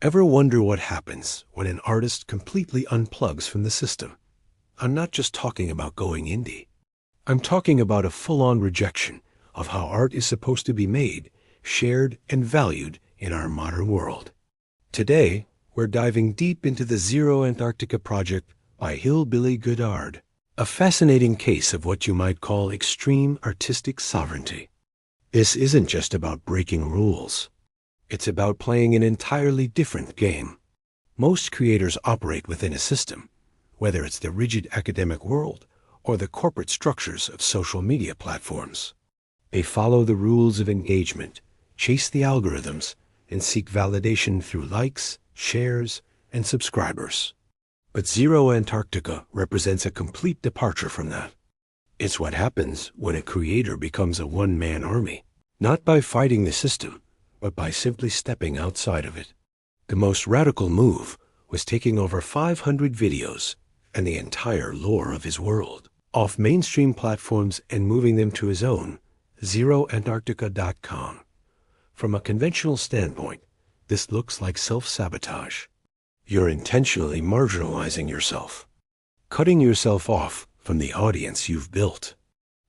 Ever wonder what happens when an artist completely unplugs from the system? I'm not just talking about going indie. I'm talking about a full-on rejection of how art is supposed to be made, shared, and valued in our modern world. Today, we're diving deep into the Zeroantartica project by Hillbilly Goddard, a fascinating case of what you might call extreme artistic sovereignty. This isn't just about breaking rules. It's about playing an entirely different game. Most creators operate within a system, whether it's the rigid academic world or the corporate structures of social media platforms. They follow the rules of engagement, chase the algorithms, and seek validation through likes, shares, and subscribers. But Zeroantartica represents a complete departure from that. It's what happens when a creator becomes a one-man army, not by fighting the system, but by simply stepping outside of it. The most radical move was taking over 500 videos and the entire lore of his world off mainstream platforms and moving them to his own, Zeroantartica.com. From a conventional standpoint, this looks like self-sabotage. You're intentionally marginalizing yourself, cutting yourself off from the audience you've built.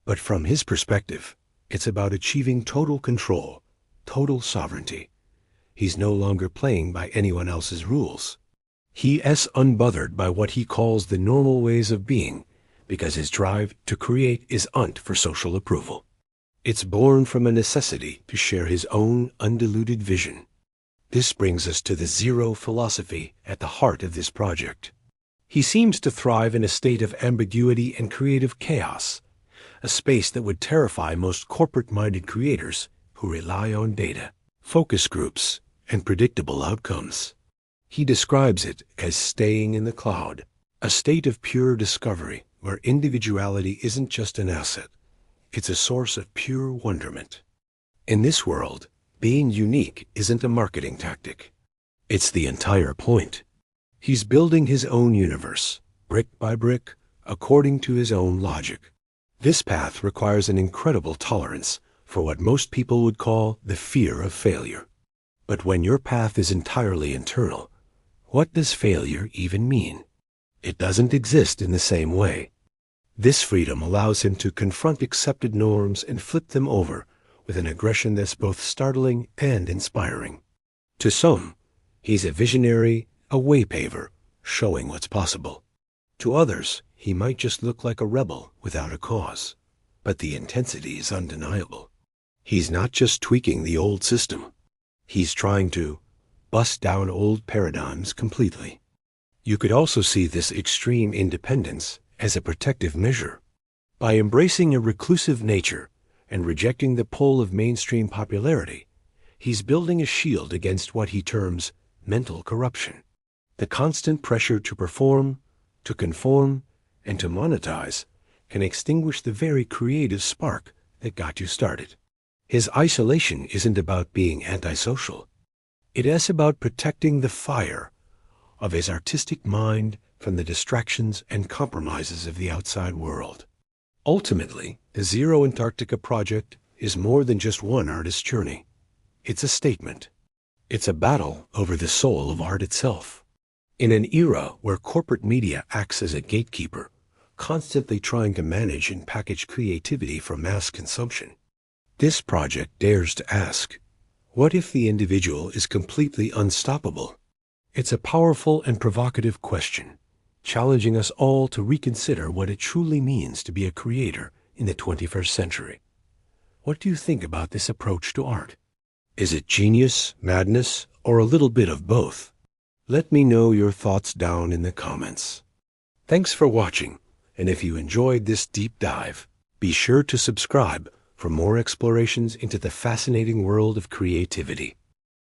But from his perspective, it's about achieving total control, total sovereignty. He's no longer playing by anyone else's rules. He is unbothered by what he calls the normal ways of being, because his drive to create is for social approval. It's born from a necessity to share his own undiluted vision. This brings us to the zero philosophy at the heart of this project. He seems to thrive in a state of ambiguity and creative chaos, a space that would terrify most corporate-minded creators who rely on data, focus groups, and predictable outcomes. He describes it as staying in the cloud, a state of pure discovery where individuality isn't just an asset, it's a source of pure wonderment. In this world, being unique isn't a marketing tactic. It's the entire point. He's building his own universe, brick by brick, according to his own logic. This path requires an incredible tolerance for what most people would call the fear of failure. But when your path is entirely internal, what does failure even mean? It doesn't exist in the same way. This freedom allows him to confront accepted norms and flip them over with an aggression that's both startling and inspiring. To some, he's a visionary, a waypaver, showing what's possible. To others, he might just look like a rebel without a cause. But the intensity is undeniable. He's not just tweaking the old system. He's trying to bust down old paradigms completely. You could also see this extreme independence as a protective measure. By embracing a reclusive nature and rejecting the pull of mainstream popularity, he's building a shield against what he terms mental corruption. The constant pressure to perform, to conform, and to monetize can extinguish the very creative spark that got you started. His isolation isn't about being antisocial. It is about protecting the fire of his artistic mind from the distractions and compromises of the outside world. Ultimately, the Zeroantartica project is more than just one artist's journey. It's a statement. It's a battle over the soul of art itself. In an era where corporate media acts as a gatekeeper, constantly trying to manage and package creativity for mass consumption, this project dares to ask, what if the individual is completely unstoppable? It's a powerful and provocative question, challenging us all to reconsider what it truly means to be a creator in the 21st century. What do you think about this approach to art? Is it genius, madness, or a little bit of both? Let me know your thoughts down in the comments. Thanks for watching, and if you enjoyed this deep dive, be sure to subscribe for more explorations into the fascinating world of creativity.